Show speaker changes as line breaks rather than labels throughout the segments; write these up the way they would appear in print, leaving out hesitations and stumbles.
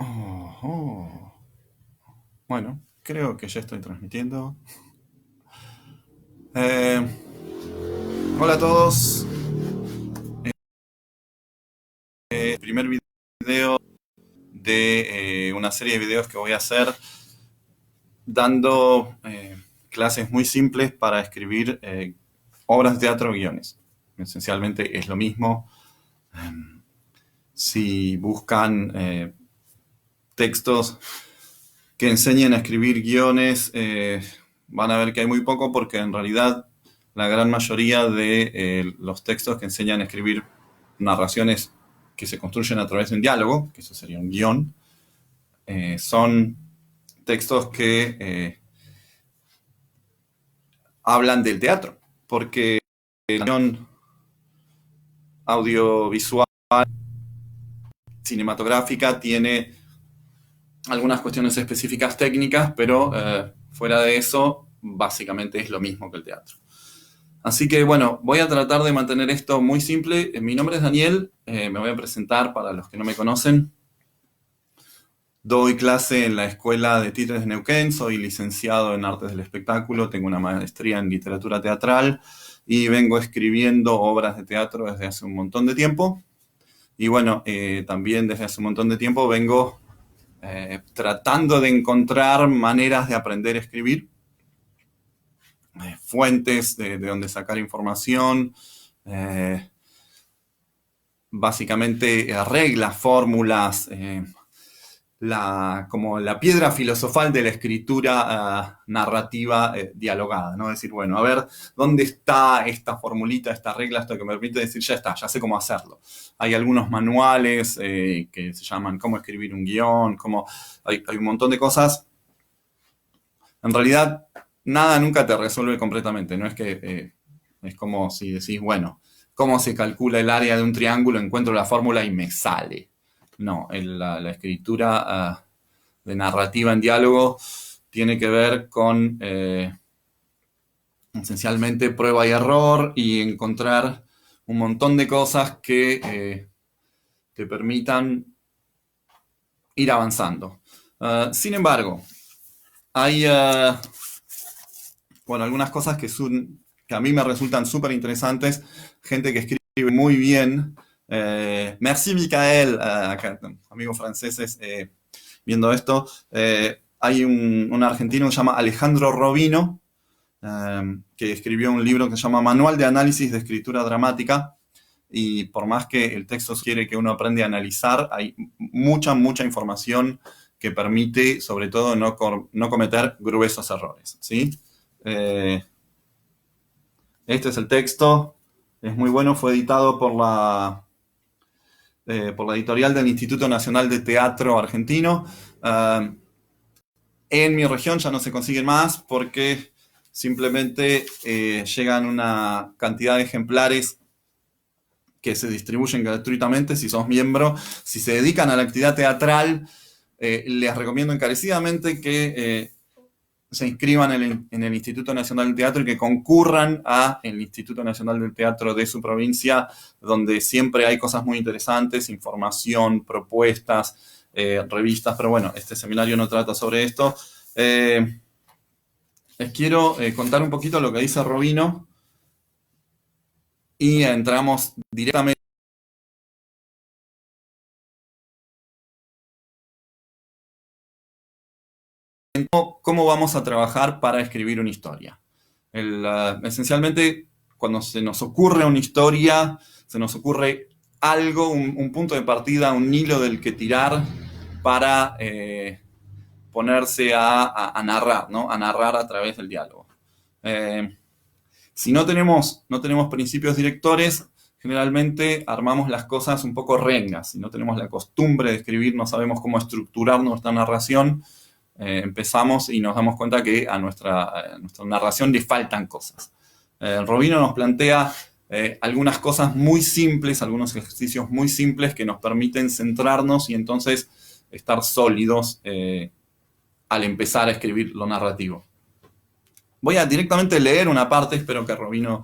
Oh. Bueno, creo que ya estoy transmitiendo. Eh, Hola a todos. Primer video de una serie de videos que voy a hacer dando clases muy simples para escribir obras de teatro o guiones. Esencialmente es lo mismo. Si buscan textos que enseñen a escribir guiones, van a ver que hay muy poco porque en realidad la gran mayoría de los textos que enseñan a escribir narraciones que se construyen a través de un diálogo, que eso sería un guión, son textos que hablan del teatro, porque la guión audiovisual cinematográfica tiene algunas cuestiones específicas técnicas, pero fuera de eso, básicamente es lo mismo que el teatro. Así que bueno, voy a tratar de mantener esto muy simple. Mi nombre es Daniel, me voy a presentar para los que no me conocen. Doy clase en la Escuela de Títeres de Neuquén, soy licenciado en Artes del Espectáculo, tengo una maestría en literatura teatral y vengo escribiendo obras de teatro desde hace un montón de tiempo. Y bueno, también desde hace un montón de tiempo vengo tratando de encontrar maneras de aprender a escribir, fuentes de donde sacar información, básicamente reglas, fórmulas, como la piedra filosofal de la escritura narrativa dialogada, ¿no? Decir, bueno, a ver, ¿dónde está esta formulita, esta regla, esto que me permite decir, ya está, ya sé cómo hacerlo? Hay algunos manuales que se llaman cómo escribir un guión, hay un montón de cosas. En realidad, nada nunca te resuelve completamente, no es que es como si decís, bueno, ¿cómo se calcula el área de un triángulo? Encuentro la fórmula y me sale. No, la escritura de narrativa en diálogo tiene que ver con esencialmente prueba y error y encontrar un montón de cosas que te permitan ir avanzando. Sin embargo, hay bueno, algunas cosas que a mí me resultan súper interesantes, gente que escribe muy bien. Merci, Michael, acá, amigos franceses, viendo esto. Hay un argentino que se llama Alejandro Robino, que escribió un libro que se llama Manual de Análisis de Escritura Dramática. Y por más que el texto sugiere que uno aprende a analizar, hay mucha información que permite, sobre todo, no cometer gruesos errores, ¿sí? Eh, este es el texto, es muy bueno, fue editado por la editorial del Instituto Nacional de Teatro Argentino. En mi región ya no se consiguen más porque simplemente llegan una cantidad de ejemplares que se distribuyen gratuitamente si sos miembro. Si se dedican a la actividad teatral, les recomiendo encarecidamente que se inscriban en el Instituto Nacional del Teatro y que concurran al Instituto Nacional del Teatro de su provincia, donde siempre hay cosas muy interesantes, información, propuestas, revistas, pero bueno, este seminario no trata sobre esto. Les quiero contar un poquito lo que dice Robino y entramos directamente en cómo vamos a trabajar para escribir una historia. Esencialmente, cuando se nos ocurre una historia, se nos ocurre algo, un punto de partida, un hilo del que tirar para ponerse a narrar, ¿no? A narrar a través del diálogo. Si no tenemos principios directores, generalmente armamos las cosas un poco rengas. Si no tenemos la costumbre de escribir, no sabemos cómo estructurar nuestra narración, empezamos y nos damos cuenta que a nuestra narración le faltan cosas. Robino nos plantea algunas cosas muy simples, algunos ejercicios muy simples que nos permiten centrarnos y entonces estar sólidos al empezar a escribir lo narrativo. Voy a directamente leer una parte, espero que Robino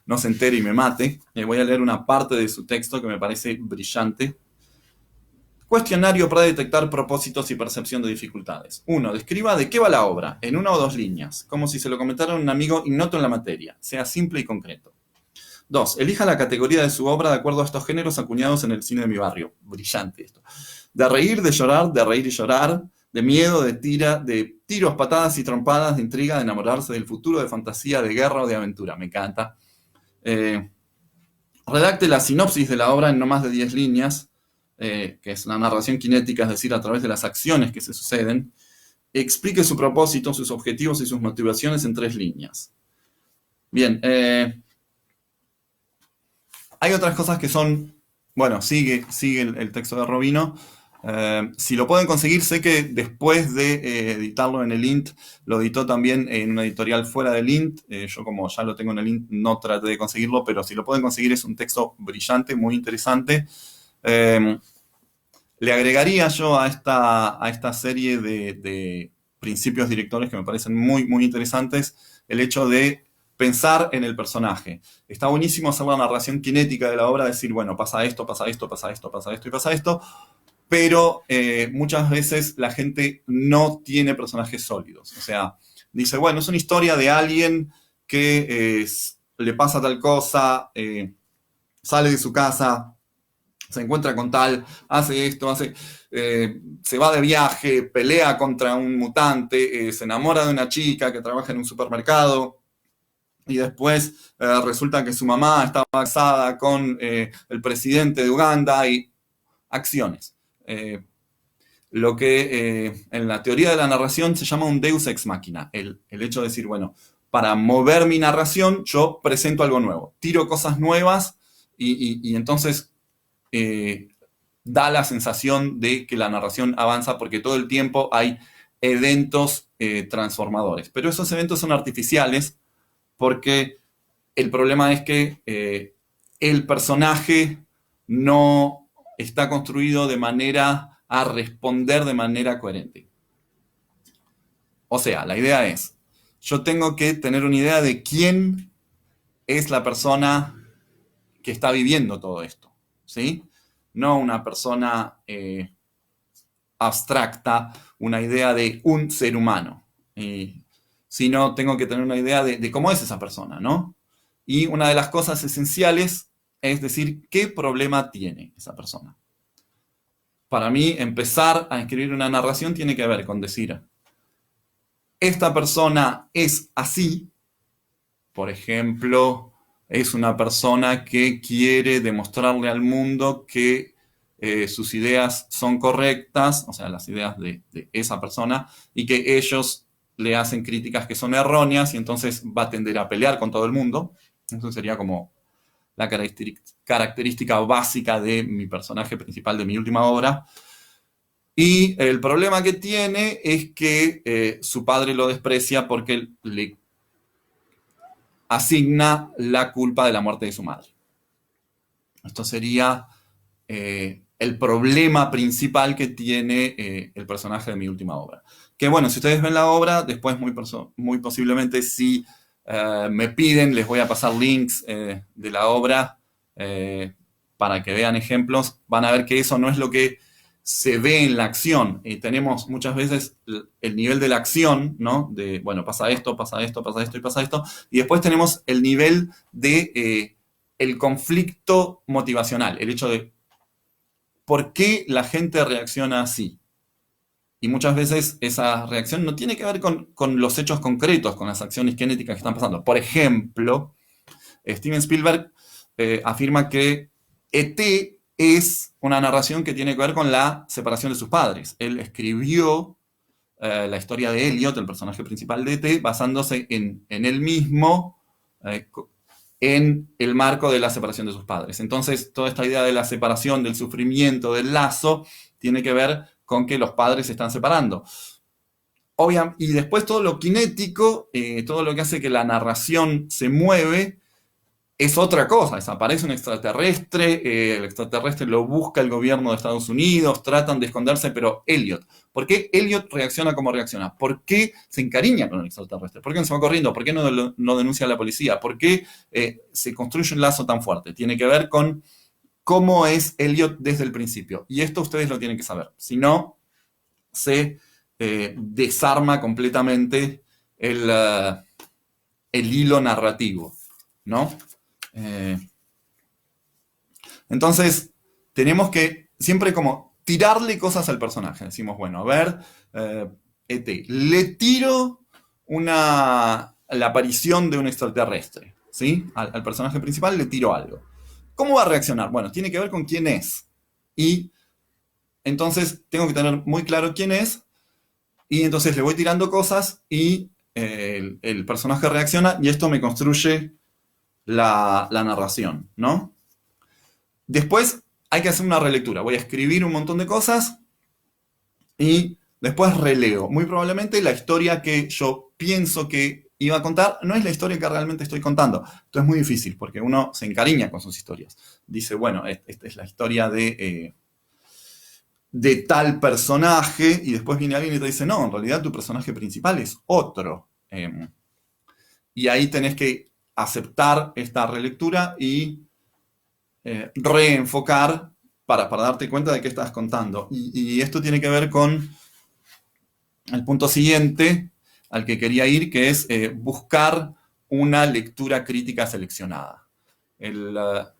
no se entere y me mate. Voy a leer una parte de su texto que me parece brillante. Cuestionario para detectar propósitos y percepción de dificultades. 1. Describa de qué va la obra, en 1 o 2 líneas, como si se lo comentara a un amigo ignoto en la materia. Sea simple y concreto. 2. Elija la categoría de su obra de acuerdo a estos géneros acuñados en el cine de mi barrio. Brillante esto. De reír, de llorar, de reír y llorar, de miedo, de tiros, patadas y trompadas, de intriga, de enamorarse, del futuro, de fantasía, de guerra o de aventura. Me encanta. Redacte la sinopsis de la obra en no más de 10 líneas, que es la narración cinética, es decir, a través de las acciones que se suceden. Explique su propósito, sus objetivos y sus motivaciones en 3 líneas. Bien, hay otras cosas que son, bueno, sigue el texto de Robino. Si lo pueden conseguir, sé que después de editarlo en el INT, lo editó también en una editorial fuera del INT. Yo como ya lo tengo en el INT, no traté de conseguirlo, pero si lo pueden conseguir es un texto brillante, muy interesante. Le agregaría yo a esta serie de principios directores que me parecen muy, muy interesantes el hecho de pensar en el personaje. Está buenísimo hacer la narración cinética de la obra, decir, bueno, pasa esto, pasa esto, pasa esto, pasa esto y pasa esto, pero muchas veces la gente no tiene personajes sólidos. O sea, dice, bueno, es una historia de alguien que le pasa tal cosa, sale de su casa, se encuentra con tal, hace esto, se va de viaje, pelea contra un mutante, se enamora de una chica que trabaja en un supermercado, y después resulta que su mamá estaba casada con el presidente de Uganda, y acciones. Lo que en la teoría de la narración se llama un deus ex machina, el hecho de decir, bueno, para mover mi narración yo presento algo nuevo, tiro cosas nuevas y entonces da la sensación de que la narración avanza porque todo el tiempo hay eventos transformadores. Pero esos eventos son artificiales porque el problema es que el personaje no está construido de manera a responder de manera coherente. O sea, la idea es, yo tengo que tener una idea de quién es la persona que está viviendo todo esto, ¿sí? No una persona abstracta, una idea de un ser humano, sino tengo que tener una idea de cómo es esa persona, ¿no? Y una de las cosas esenciales es decir, ¿qué problema tiene esa persona? Para mí, empezar a escribir una narración tiene que ver con decir, esta persona es así, por ejemplo, es una persona que quiere demostrarle al mundo que sus ideas son correctas, o sea, las ideas de esa persona, y que ellos le hacen críticas que son erróneas y entonces va a tender a pelear con todo el mundo. Eso sería como la característica básica de mi personaje principal de mi última obra. Y el problema que tiene es que su padre lo desprecia porque le asigna la culpa de la muerte de su madre. Esto sería el problema principal que tiene el personaje de mi última obra. Que bueno, si ustedes ven la obra, después muy posiblemente si me piden, les voy a pasar links de la obra para que vean ejemplos. Van a ver que eso no es lo que se ve en la acción. Tenemos muchas veces el nivel de la acción, ¿no? De, bueno, pasa esto, pasa esto, pasa esto y pasa esto. Y después tenemos el nivel de el conflicto motivacional, el hecho de por qué la gente reacciona así. Y muchas veces esa reacción no tiene que ver con los hechos concretos, con las acciones cinéticas que están pasando. Por ejemplo, Steven Spielberg afirma que E.T. es una narración que tiene que ver con la separación de sus padres. Él escribió la historia de Elliot, el personaje principal de E.T., basándose en él mismo, en el marco de la separación de sus padres. Entonces, toda esta idea de la separación, del sufrimiento, del lazo, tiene que ver con que los padres se están separando. Y después todo lo cinético, todo lo que hace que la narración se mueve, es otra cosa. Aparece un extraterrestre, el extraterrestre lo busca el gobierno de Estados Unidos, tratan de esconderse, pero Elliot. ¿Por qué Elliot reacciona como reacciona? ¿Por qué se encariña con el extraterrestre? ¿Por qué no se va corriendo? ¿Por qué no denuncia a la policía? ¿Por qué se construye un lazo tan fuerte? Tiene que ver con cómo es Eliot desde el principio. Y esto ustedes lo tienen que saber. Si no, se desarma completamente el hilo narrativo, ¿no? Entonces, tenemos que siempre como tirarle cosas al personaje. Decimos, bueno, a ver, ET, le tiro la aparición de un extraterrestre, ¿sí? Al personaje principal le tiro algo. ¿Cómo va a reaccionar? Bueno, tiene que ver con quién es. Y entonces tengo que tener muy claro quién es. Y entonces le voy tirando cosas y el personaje reacciona y esto me construye la narración, ¿no? Después hay que hacer una relectura. Voy a escribir un montón de cosas y después releo. Muy probablemente la historia que yo pienso que iba a contar no es la historia que realmente estoy contando. Esto es muy difícil porque uno se encariña con sus historias. Dice, bueno, esta es la historia de tal personaje y después viene alguien y te dice, no, en realidad tu personaje principal es otro. Y ahí tenés que aceptar esta relectura y reenfocar para darte cuenta de qué estás contando. Y esto tiene que ver con el punto siguiente al que quería ir, que es buscar una lectura crítica seleccionada.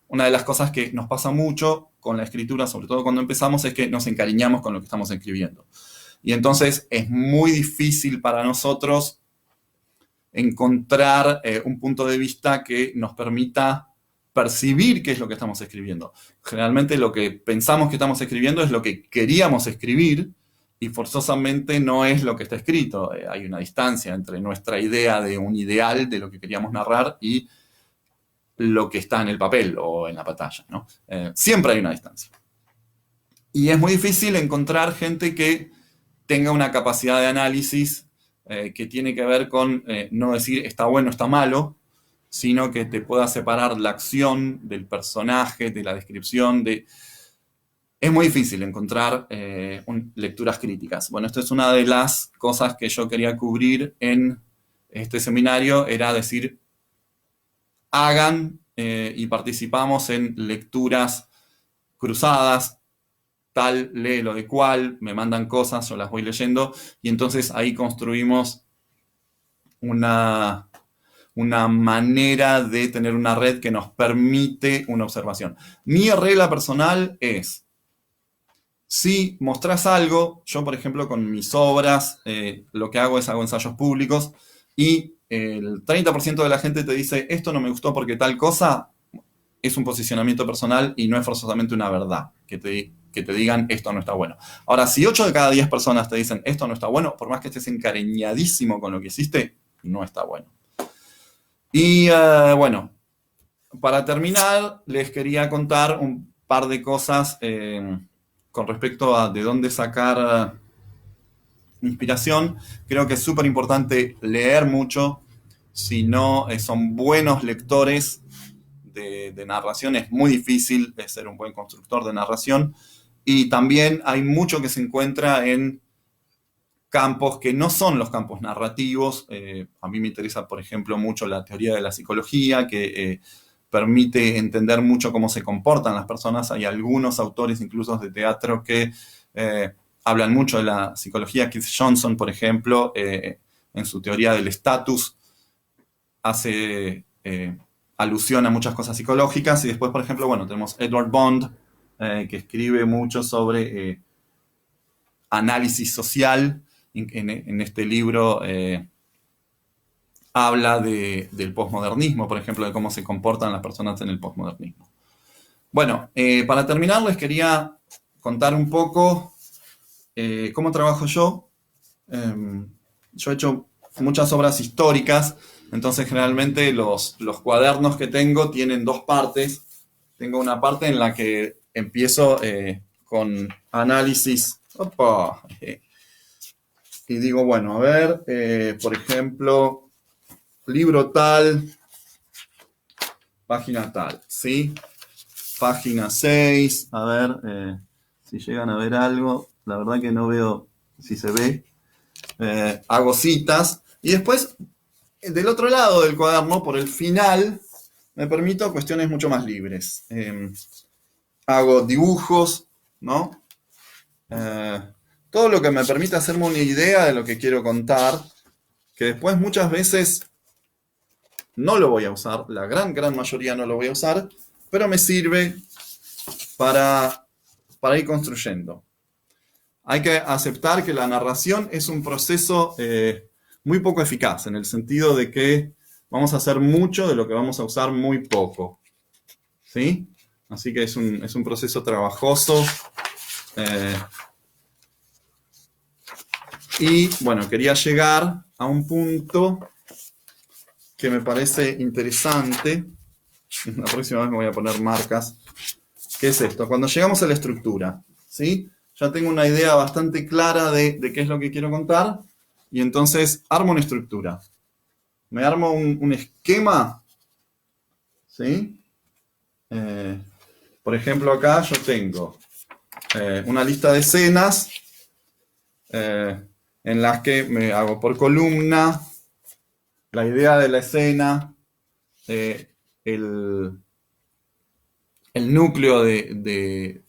Una de las cosas que nos pasa mucho con la escritura, sobre todo cuando empezamos, es que nos encariñamos con lo que estamos escribiendo. Y entonces es muy difícil para nosotros encontrar un punto de vista que nos permita percibir qué es lo que estamos escribiendo. Generalmente lo que pensamos que estamos escribiendo es lo que queríamos escribir y forzosamente no es lo que está escrito. Hay una distancia entre nuestra idea de un ideal de lo que queríamos narrar y lo que está en el papel o en la pantalla, ¿no? Siempre hay una distancia. Y es muy difícil encontrar gente que tenga una capacidad de análisis que tiene que ver con no decir está bueno, está malo, sino que te pueda separar la acción del personaje, de la descripción, Es muy difícil encontrar lecturas críticas. Bueno, esto es una de las cosas que yo quería cubrir en este seminario, era decir, hagan y participamos en lecturas cruzadas, tal lee lo de cual, me mandan cosas, yo las voy leyendo, y entonces ahí construimos una manera de tener una red que nos permite una observación. Mi regla personal es, si mostrás algo, yo por ejemplo con mis obras, lo que hago es hago ensayos públicos, y el 30% de la gente te dice, esto no me gustó porque tal cosa, es un posicionamiento personal y no es forzosamente una verdad, que te digan esto no está bueno. Ahora, si 8 de cada 10 personas te dicen esto no está bueno, por más que estés encariñadísimo con lo que hiciste, no está bueno. Y bueno, para terminar, les quería contar un par de cosas con respecto a de dónde sacar inspiración. Creo que es súper importante leer mucho. Si no son buenos lectores de narración, es muy difícil ser un buen constructor de narración. Y también hay mucho que se encuentra en campos que no son los campos narrativos. A mí me interesa, por ejemplo, mucho la teoría de la psicología, que permite entender mucho cómo se comportan las personas. Hay algunos autores, incluso de teatro, que hablan mucho de la psicología. Keith Johnson, por ejemplo, en su teoría del estatus, hace alusión a muchas cosas psicológicas. Y después, por ejemplo, bueno, tenemos Edward Bond, que escribe mucho sobre análisis social. En este libro habla del posmodernismo, por ejemplo, de cómo se comportan las personas en el posmodernismo. Bueno, para terminar les quería contar un poco cómo trabajo yo. Yo he hecho muchas obras históricas, entonces generalmente los cuadernos que tengo tienen dos partes. Tengo una parte en la que empiezo con análisis. ¡Opa! Y digo, bueno, a ver, por ejemplo, libro tal, página tal, ¿sí? Página 6, a ver si llegan a ver algo. La verdad que no veo si se ve. Hago citas. Y después, del otro lado del cuaderno, por el final, me permito cuestiones mucho más libres. hago dibujos, ¿no? Eh, Todo lo que me permite hacerme una idea de lo que quiero contar, que después muchas veces no lo voy a usar, la gran mayoría no lo voy a usar, pero me sirve para, para ir construyendo. Hay que aceptar que la narración es un proceso muy poco eficaz, en el sentido de que vamos a hacer mucho de lo que vamos a usar muy poco. ¿Sí? Así que es un proceso trabajoso. eh, y bueno, quería llegar a un punto que me parece interesante. La próxima vez me voy a poner marcas. ¿Qué es esto? Cuando llegamos a la estructura, ¿sí? Ya tengo una idea bastante clara de qué es lo que quiero contar y entonces armo una estructura. Me armo un esquema, ¿sí? Eh, por ejemplo, acá yo tengo una lista de escenas eh, en las que me hago por columna la idea de la escena, eh, el, el núcleo de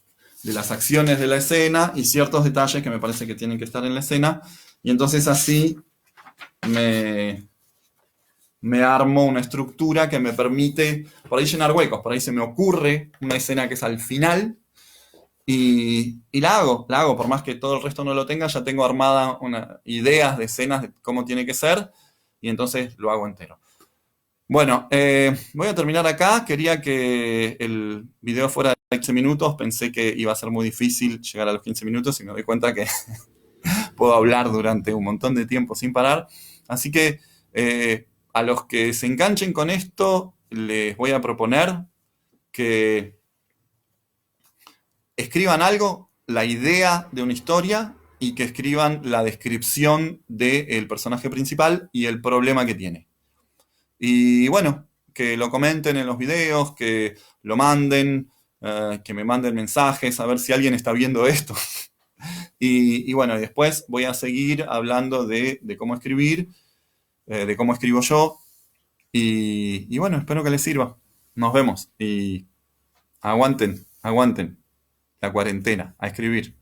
las acciones de la escena y ciertos detalles que me parece que tienen que estar en la escena. Y entonces así me, me armo una estructura que me permite por ahí llenar huecos. Por ahí se me ocurre una escena que es al final y la hago, por más que todo el resto no lo tenga, ya tengo armada ideas de escenas de cómo tiene que ser y entonces lo hago entero. Bueno, voy a terminar acá. Quería que el video fuera de 15 minutos. Pensé que iba a ser muy difícil llegar a los 15 minutos y me doy cuenta que puedo hablar durante un montón de tiempo sin parar. Así que a los que se enganchen con esto, les voy a proponer que escriban algo, la idea de una historia y que escriban la descripción del personaje principal y el problema que tiene. Y bueno, que lo comenten en los videos, que lo manden, que me manden mensajes, a ver si alguien está viendo esto. Y bueno, y después voy a seguir hablando de cómo escribir, de cómo escribo yo. Y bueno, espero que les sirva. Nos vemos. Y aguanten, aguanten la cuarentena, a escribir.